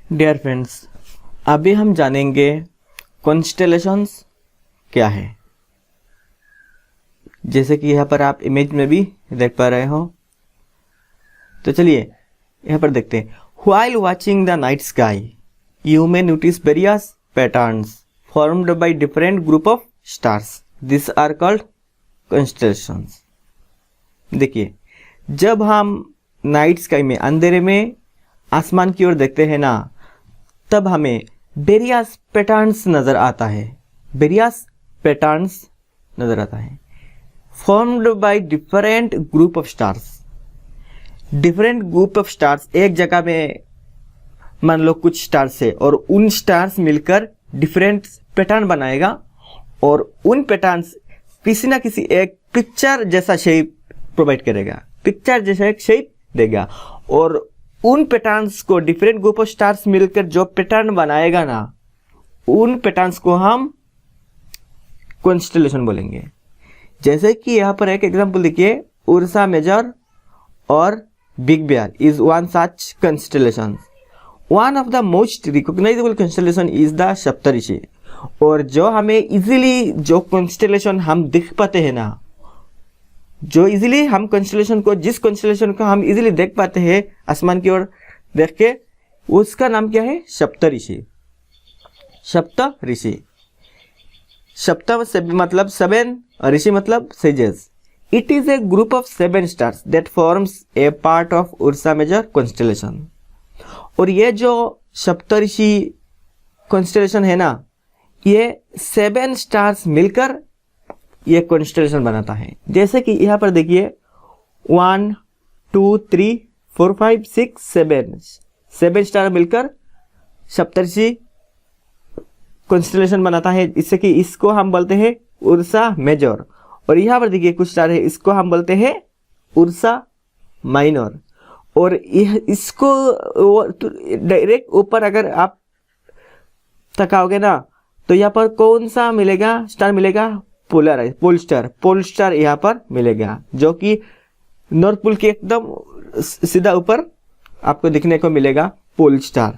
Dear friends, अभी हम जानेंगे कॉन्स्टेलेशंस क्या है। जैसे कि यहाँ पर आप इमेज में भी देख पा रहे हो। तो चलिए यहाँ पर देखते हैं। While watching the night sky, you may notice various patterns formed by different group of stars. These are called constellations. देखिए, जब हम नाइट स्काई में अंधेरे में आसमान की ओर देखते हैं ना, तब हमें वेरियस पैटर्न्स नजर आता है। वेरियस पैटर्न्स नजर आता है formed by different group of stars. Different group of stars एक जगह में मान लो कुछ स्टार्स है और उन स्टार्स मिलकर डिफरेंट पैटर्न बनाएगा और उन पैटर्न्स किसी ना किसी एक पिक्चर जैसा शेप प्रोवाइड करेगा, पिक्चर जैसा एक शेप देगा। और उन पैटर्न्स को डिफरेंट ग्रुप ऑफ स्टार्स मिलकर जो पैटर्न बनाएगा ना, उन पैटर्न्स को हम कॉन्स्टेलेशन बोलेंगे। जैसे कि यहाँ पर एक एग्जांपल देखिए, उर्सा मेजर और big bear is one such constellation. One of the most recognisable constellation is the Saptarishi. और जो हमें इजीली जो कॉन्स्टेलेशन हम दिख पाते हैं ना, जो इजीली हम कॉन्स्टेलेशन को, जिस कॉन्स्टेलेशन को हम इजीली देख पाते हैं आसमान की ओर देख के, उसका नाम क्या है? सप्तऋषि। सप्तऋषि, सप्त मतलब सेवन, ऋषि मतलब sages. It is a group of 7 stars that forms a part of Ursa Major constellation. और ये जो सप्तऋषि कॉन्स्टेलेशन है ना, ये 7 स्टार्स मिलकर ये कॉन्स्टेलेशन बनाता है। जैसे कि यहाँ पर देखिए 1 2 3 4 5 6 7 स्टार मिलकर सप्तऋषि कॉन्स्टेलेशन बनाता है। इससे कि इसको हम बोलते हैं उर्सा मेजर। और यहाँ पर देखिए कुछ स्टार है, इसको हम बोलते हैं उर्सा माइनर। और इसको डायरेक्ट ऊपर अगर आप तकाओगे ना, तो यहाँ पर कौन सा मिलेगा? स्टार मिलेगा polar, pole star. Pole star यहाँ पर मिलेगा, जो कि नॉर्थ पोल के एकदम सीधा ऊपर आपको दिखने को मिलेगा, पोल स्टार।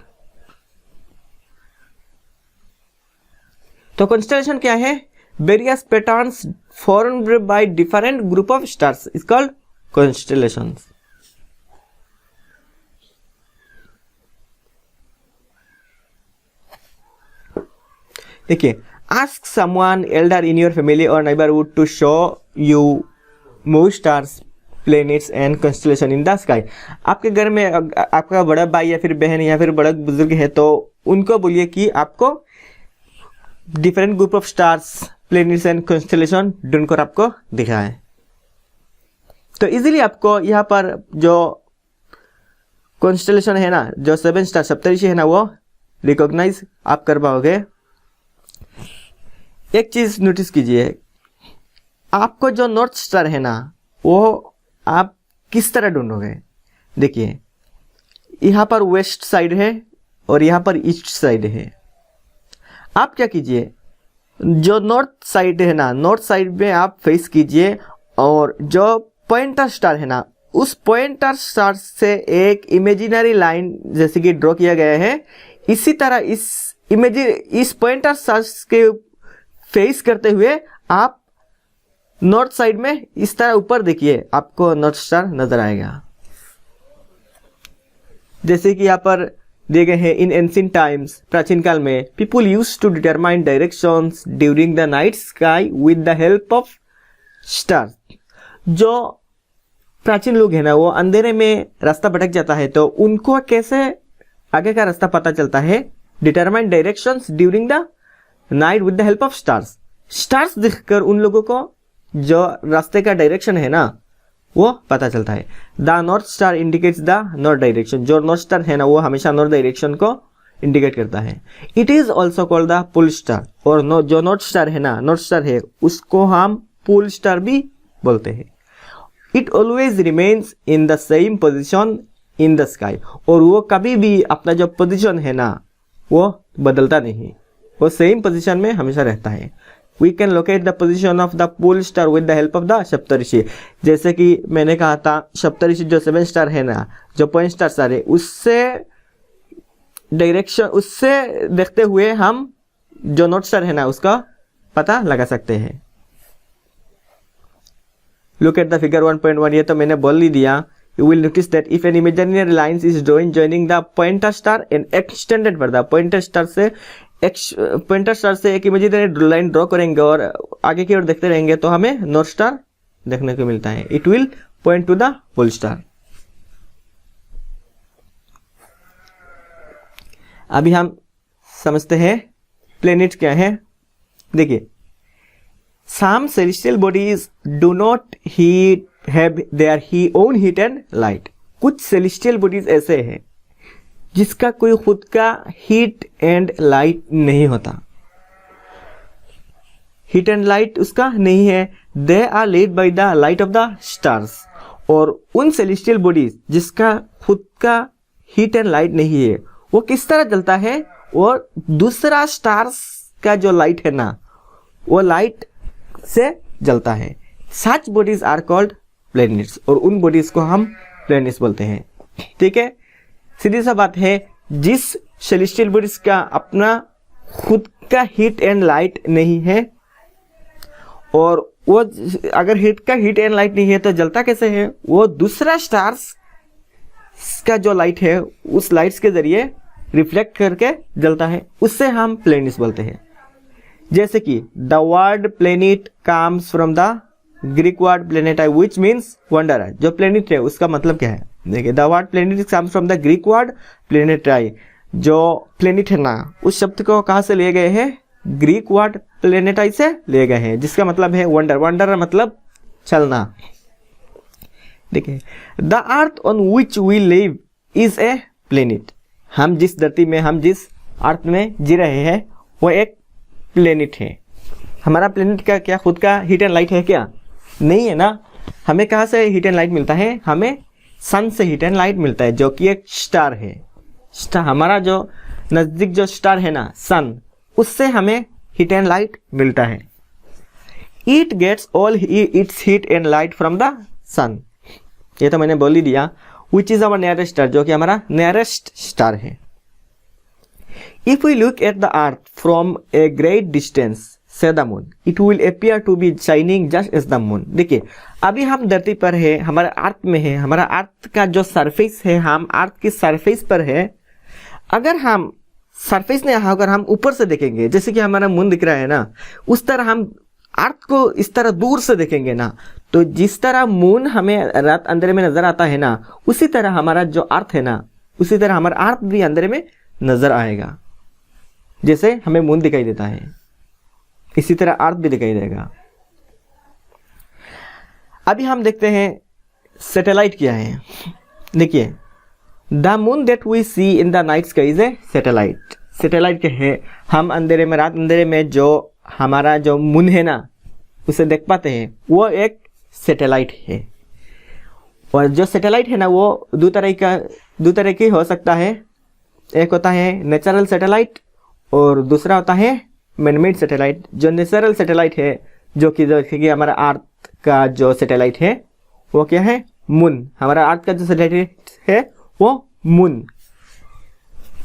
तो कॉन्स्टेलेशन क्या है? Various patterns formed by different group of stars is called constellations. देखिए, ask someone elder in your family or neighborhood to show you more stars, planets and constellation in the sky. आपके घर में आपका बड़ा भाई या फिर बहन या फिर बड़ा बुजुर्ग है, तो उनको बोलिए कि आपको different group of stars, planets and constellation ढूंढकर आपको दिखाएं। तो इजीली आपको यहाँ पर जो कॉन्स्टेलेशन है ना, जो 7 स्टार सप्तऋषि है ना, वो रिकॉग्नाइज आप कर पाओगे। एक चीज नोटिस कीजिए, आपको जो नॉर्थ स्टार है ना, वो आप किस तरह ढूंढोगे? देखिए, यहाँ पर वेस्ट साइड है और यहाँ पर ईस्ट साइड है। आप क्या कीजिए, जो नॉर्थ साइड है ना, नॉर्थ साइड में आप फेस कीजिए और जो पॉइंटर स्टार है ना, उस पॉइंटर स्टार से एक इमेजिनरी लाइन जैसे कि ड्रॉ किया गया है, इसी तरह इस पॉइंटर स्टार के फेस करते हुए आप नॉर्थ साइड में इस तरह ऊपर देखिए, आपको नॉर्थ स्टार नजर आएगा। जैसे कि यहाँ पर दिए गए हैं, इन एंशिएंट टाइम्स, प्राचीन काल में, people used to determine directions during the night sky with the help of star. जो प्राचीन लोग हैं ना, वो अंधेरे में रास्ता भटक जाता है, तो उनको कैसे आगे का रास्ता पता चलता है? Determine directions during the night with the help of stars. Stars दिखकर उन लोगों को जो रास्ते का डायरेक्शन है ना, वो पता चलता है। The north star indicates the north direction. जो नॉर्थ स्टार है ना, वो हमेशा नॉर्थ डायरेक्शन को इंडिकेट करता है। It is also called the pole star. और जो नॉर्थ स्टार है ना, नॉर्थ स्टार है, उसको हम पोल स्टार भी बोलते हैं। It always remains in the same position in the sky. और वो कभी भी अपना जो पोजिशन है ना, वो बदलता नहीं, वो सेम पोजीशन में हमेशा रहता है। We can locate the position of the pole star with the help of the Saptarishi. जैसे कि मैंने कहा था, सप्तऋषि जो 7 स्टार है ना, जो पॉइंट स्टार है, उससे डायरेक्शन, उससे देखते हुए हम जो नॉर्थ स्टार है ना उसका पता लगा सकते हैं। लुक एट द फिगर 1.1, ये तो मैंने बोल ही दिया। You will notice that if an imaginary line is drawn joining the pointer star and extended further, pointer star से एक इमेजिनरी लाइन ड्रॉ करेंगे और आगे की ओर देखते रहेंगे तो हमें नॉर्थ स्टार देखने को मिलता है। It will point to the pole star. अभी हम समझते हैं प्लेनेट क्या है। देखिए, some celestial bodies do not have their own heat and light। कुछ celestial bodies ऐसे हैं जिसका कोई खुद का हीट एंड लाइट नहीं होता, हीट एंड लाइट उसका नहीं है। They are lead by the light of the stars. और उन सेलेस्टियल बॉडीज जिसका खुद का हीट एंड लाइट नहीं है वो किस तरह जलता है, और दूसरा स्टार्स का जो लाइट है ना वो लाइट से जलता है। सच बॉडीज आर कॉल्ड प्लैनेट्स, और उन बॉडीज को हम प्लैनेट्स बोलते हैं। ठीक है, सीधी सा बात है, जिस सेलेस्टियल बॉडीज का अपना खुद का हीट एंड लाइट नहीं है, और वो अगर हीट एंड लाइट नहीं है तो जलता कैसे है, वो दूसरा स्टार्स का जो लाइट है उस लाइट्स के जरिए रिफ्लेक्ट करके जलता है, उससे हम प्लैनेट्स बोलते हैं। जैसे कि the word planet comes from the Greek word planetai which means wanderer. जो प्लेनेट है उसका मतलब क्या है, देखिए, the word planet comes from the Greek word planetai. जो प्लेनेट है ना उस शब्द को कहाँ से लिए गए हैं, ग्रीक वर्ड प्लेनेटाई से लिए गए हैं, जिसका मतलब है वंडर। वंडर मतलब चलना। देखिए, the earth on which we live is a planet. हम जिस धरती में, हम जिस अर्थ में जी रहे हैं वो एक प्लेनेट है। हमारा प्लेनेट का क्या खुद का हीट एंड लाइट है क्या, नहीं है ना। हमें कहाँ से हीट एंड लाइट मिलता है, हमें सन से हीट एंड लाइट मिलता है, जो कि एक स्टार है। स्टार, हमारा जो नजदीक जो स्टार है ना सन, उससे हमें हीट एंड लाइट मिलता है। It gets all its heat and light from the sun, ये तो मैंने बोल ही दिया। Which is our nearest star, जो कि हमारा नियरेस्ट स्टार है। If we look at the earth from a great distance, say the moon, it will appear to be shining just as the moon। देखिए, अभी हम धरती पर है, हमारा अर्थ में है, हमारा अर्थ का जो सरफेस है, हम अर्थ की सरफेस पर है। अगर हम सरफेस ने अगर हम ऊपर से देखेंगे, जैसे कि हमारा मून दिख रहा है ना, उस तरह हम अर्थ को इस तरह दूर से देखेंगे ना, तो जिस तरह मून हमें रात अंधेरे में नजर आता है ना, उसी तरह हमारा जो अर्थ है ना, उसी तरह हमारा अर्थ भी अंधेरे में नजर आएगा। जैसे हमें मून दिखाई देता है, इसी तरह अर्थ भी दिखाई देगा। अभी हम देखते हैं सैटेलाइट क्या है। देखिए, the moon that we see in the night sky is a satellite. Satellite क्या है, हम अंधेरे में, रात अंधेरे में जो हमारा जो मून है ना उसे देख पाते हैं, वो एक सैटेलाइट है। और जो सैटेलाइट है ना वो दो तरह की हो सकता है। एक होता है नेचुरल सैटेलाइट और दूसरा होता है मैनमेड सैटेलाइट। जो नेचुरल सैटेलाइट है, जो कि हमारा अर्थ का जो सैटेलाइट है वो क्या है, मून। हमारा अर्थ का जो सैटेलाइट है वो मून।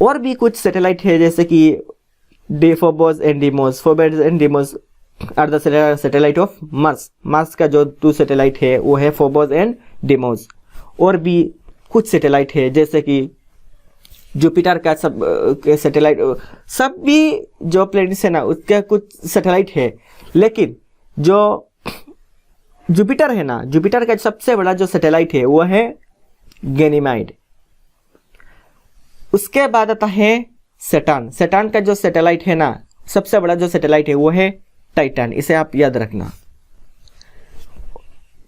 और भी कुछ सैटेलाइट है, जैसे कि Phobos and Deimos. Phobos and Deimos are the satellite of Mars. Mars का जो 2 सैटेलाइट है वो है फोबोस एंड डीमोस। और भी कुछ सैटेलाइट है, जैसे कि जुपिटर का सब सैटेलाइट, सब भी जो प्लैनेट्स है ना उसका कुछ सैटेलाइट है। लेकिन जो जुपिटर है ना, जुपिटर का सबसे बड़ा जो सैटेलाइट है वो है गैनीमेड। उसके बाद आता है सैटर्न। सैटर्न का जो सैटेलाइट है ना, सबसे बड़ा जो सैटेलाइट है वो है टाइटन। इसे आप याद रखना।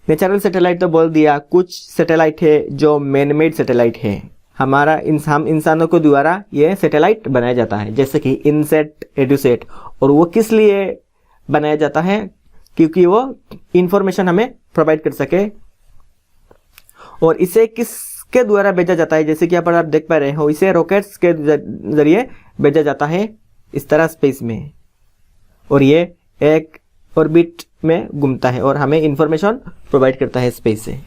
नेचुरल सैटेलाइट तो बोल दिया, कुछ सैटेलाइट है जो मैनमेड सैटेलाइट है। हम इंसानों को द्वारा ये सैटेलाइट बनाया जाता है, जैसे कि इनसेट, एडुसेट। और वो किस लिए बनाया जाता है, क्योंकि वो इंफॉर्मेशन हमें प्रोवाइड कर सके। और इसे किसके द्वारा भेजा जाता है, जैसे कि यहाँ पर आप देख पा रहे हो, इसे रॉकेट्स के जरिए भेजा जाता है इस तरह स्पेस में, और ये एक ऑर्बिट में घूमता है और हमें इंफॉर्मेशन प्रोवाइड करता है स्पेस से।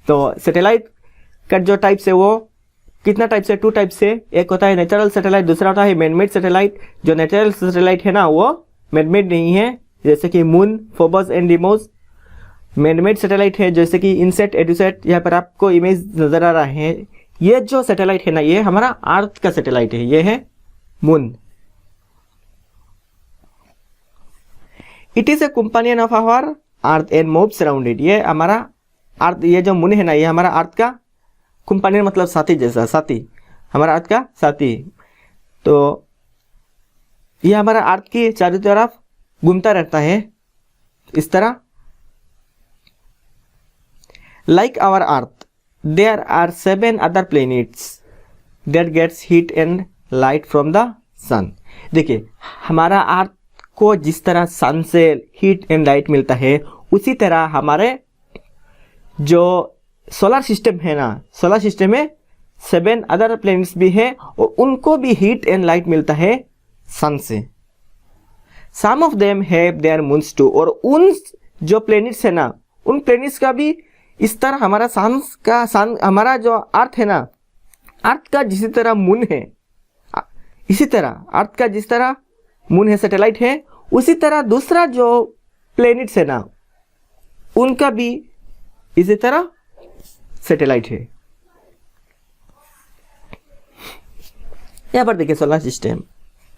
तो सैटेलाइट का जो टाइप्स है वो कितना टाइप से, 2 टाइप से, एक होता है नेचुरल सैटेलाइट, दूसरा होता है मैनमेड सैटेलाइट। जो नेचुरल सैटेलाइट है ना वो मैनमेड नहीं है, जैसे कि moon, Phobos and Deimos. Manmade satellite है जैसे कि इनसेट, एडुसेट। यहाँ पर आपको इमेज नजर आ रहा है, ये जो सैटेलाइट है ना ये हमारा अर्थ का सैटेलाइट है, ये है moon. It is a companion of our earth and moves around it. ये हमारा अर्थ, ये जो मून है ना ये हमारा अर्थ का कंपेनियन मतलब साथी जैसा, साथी, हमारा अर्थ का साथी। तो ये हमारा अर्थ की चारों तरफ घूमता रहता है इस तरह। Like our earth there are 7 other planets that gets heat and light from the sun. देखिए हमारा अर्थ को जिस तरह सन से हीट एंड लाइट मिलता है, उसी तरह हमारे जो सोलर सिस्टम है ना, सोलर सिस्टम में 7 अदर प्लैनेट्स भी है और उनको भी हीट एंड लाइट मिलता है सन से। Some of them have their moons too. और उन जो प्लैनेट्स है ना, उन प्लैनेट्स का भी इस तरह हमारा सन हमारा जो अर्थ है ना, अर्थ का जिस तरह मून है, इसी तरह अर्थ का जिस तरह मून है, सैटेलाइट है, उसी तरह दूसरा जो प्लैनेट्स है ना उनका भी इसी तरह सैटेलाइट है। यहाँ पर देखिए सोलर सिस्टम,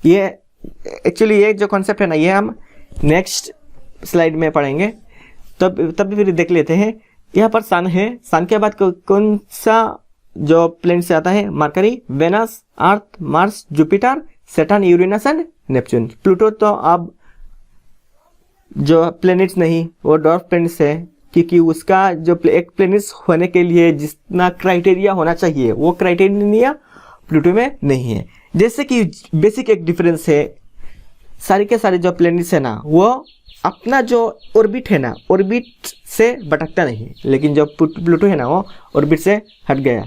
ये एक्चुअली ये जो कॉन्सेप्ट है ना ये हम नेक्स्ट स्लाइड में पढ़ेंगे, तब फिर देख लेते हैं। यहाँ पर सन है, सन के बाद कौन सा जो प्लैनेट से आता है, Mercury, Venus, Earth, Mars, Jupiter, Saturn, Uranus and Neptune. Pluto तो अब जो प्लैनेट्स नहीं, वो डॉर्फ प्लैनेट्स है, क्योंकि उसका जो एक प्लैनेट्स होने के लिए जितना क्राइटेरिया होना चाहिए वो क्राइटेरिया प्लूटो में नहीं है। जैसे कि बेसिक एक डिफरेंस है, सारे के सारे जो प्लैनेट्स है ना वो अपना जो ऑर्बिट है ना, ऑर्बिट से भटकता नहीं, लेकिन जो प्लूटो है ना वो ऑर्बिट से हट गया।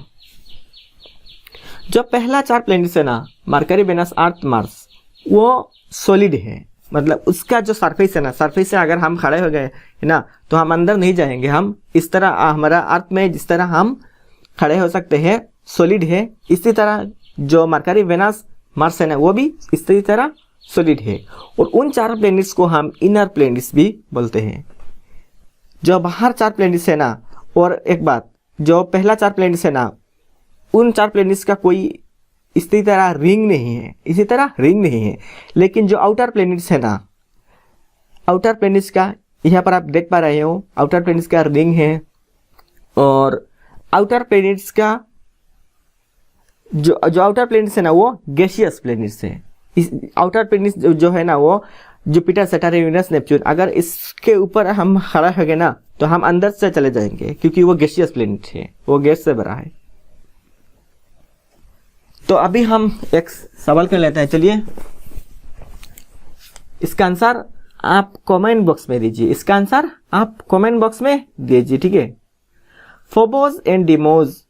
जो पहला 4 प्लैनेट्स है ना, मरकरी, वेनस, अर्थ, मार्स, वो सॉलिड है, मतलब उसका जो सरफेस है ना, सरफेस से अगर हम खड़े हो गए है ना तो हम अंदर नहीं जाएंगे, हम इस तरह हमारा अर्थ में जिस तरह हम खड़े हो सकते हैं सॉलिड है। इसी तरह जो मरकरी, वेनस, मार्स है ना वो भी इसी तरह सॉलिड है। और उन 4 प्लैनेट्स को हम इनर प्लैनेट्स भी बोलते हैं। जो बाहर 4 प्लैनेट्स है ना, और एक बात, जो पहला 4 प्लैनेट्स है ना उन 4 प्लैनेट्स का कोई इसी तरह रिंग नहीं है, इसी तरह रिंग नहीं है। लेकिन जो आउटर प्लैनेट्स है ना, आउटर प्लैनेट्स का यहाँ पर आप देख पा रहे हो, आउटर प्लैनेट्स का रिंग है। और आउटर प्लैनेट्स का जो आउटर प्लैनेट्स है ना वो गैसियस प्लैनेट्स है। इस आउटर प्लैनेट्स जो है ना वो जुपिटर, सैटर्न, यूरेनस, नेपच्यून, अगर इसके ऊपर हम खड़ा हो गए ना तो हम अंदर से चले जाएंगे, क्योंकि वो गैसियस प्लैनेट है, वो गैस से भरा है। तो अभी हम एक सवाल कर लेते हैं, चलिए इसका आंसर आप कमेंट बॉक्स में दीजिए, इसका आंसर आप कमेंट बॉक्स में दीजिए, ठीक है। Phobos and Deimos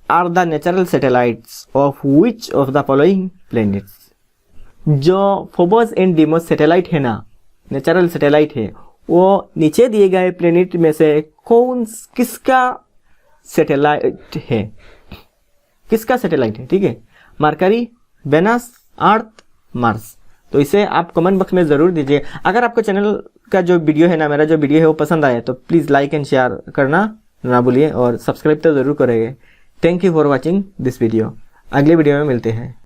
are the natural satellites of which of the following planets. जो फोबोस एंड डीमोस सैटेलाइट है ना, नेचुरल सैटेलाइट है, वो नीचे दिए गए प्लैनेट में से किसका सैटेलाइट है, किसका सैटेलाइट है, ठीक है। Mercury, Venus, Earth, Mars. तो इसे आप कमेंट बॉक्स में ज़रूर दीजिए। अगर आपको चैनल का जो वीडियो है ना, मेरा जो वीडियो है वो पसंद आए तो प्लीज़ लाइक एंड शेयर करना ना भूलिए, और सब्सक्राइब तो ज़रूर करेंगे। Thank you for watching this video. अगले वीडियो में मिलते हैं।